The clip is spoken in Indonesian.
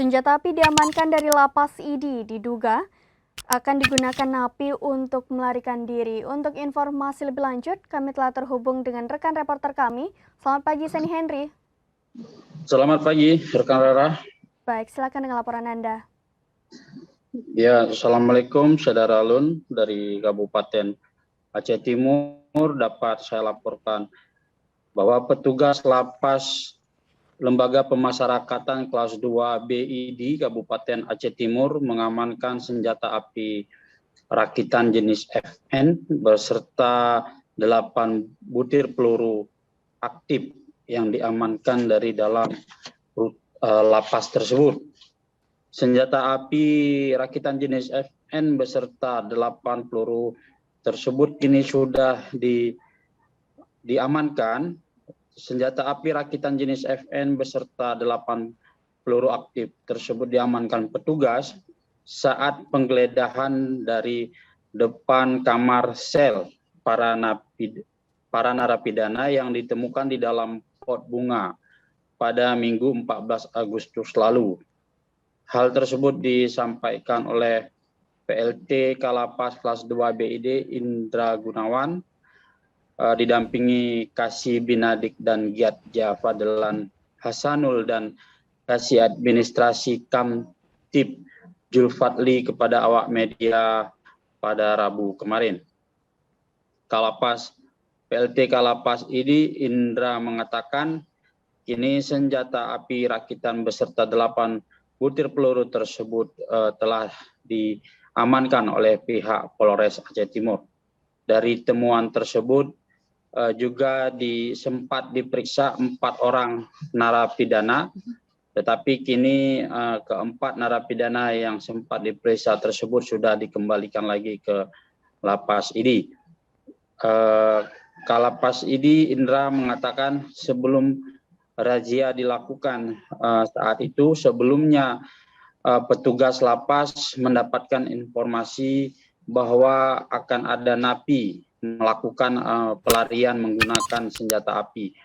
Senjata api diamankan dari lapas ID, diduga akan digunakan napi untuk melarikan diri. Untuk informasi lebih lanjut, kami telah terhubung dengan rekan reporter kami. Selamat pagi, Seni Henry. Selamat pagi, rekan Rara. Baik, silakan dengan laporan Anda. Ya, Assalamualaikum, Saudara Alun dari Kabupaten Aceh Timur. Dapat saya laporkan bahwa petugas lapas Lembaga Pemasyarakatan kelas 2 BID Kabupaten Aceh Timur mengamankan senjata api rakitan jenis FN beserta 8 butir peluru aktif yang diamankan dari dalam lapas tersebut. Senjata api rakitan jenis FN beserta 8 peluru tersebut kini sudah diamankan. Senjata api rakitan jenis FN beserta 8 peluru aktif tersebut diamankan petugas saat penggeledahan dari depan kamar sel para narapidana yang ditemukan di dalam pot bunga pada Minggu 14 Agustus lalu. Hal tersebut disampaikan oleh PLT Kalapas kelas 2 BID Indra Gunawan didampingi Kasih Binadik dan Giat Jafadlan Hasanul dan Kasih Administrasi Kamtib Julfadli kepada awak media pada Rabu kemarin. PLT Kalapas ID Indra mengatakan kini senjata api rakitan beserta 8 butir peluru tersebut telah diamankan oleh pihak Polres Aceh Timur. Dari temuan tersebut juga sempat diperiksa 4 orang narapidana, tetapi kini keempat narapidana yang sempat diperiksa tersebut sudah dikembalikan lagi ke lapas ID. Kalapas ID Indra mengatakan sebelum razia dilakukan saat itu sebelumnya petugas lapas mendapatkan informasi bahwa akan ada napi melakukan pelarian menggunakan senjata api.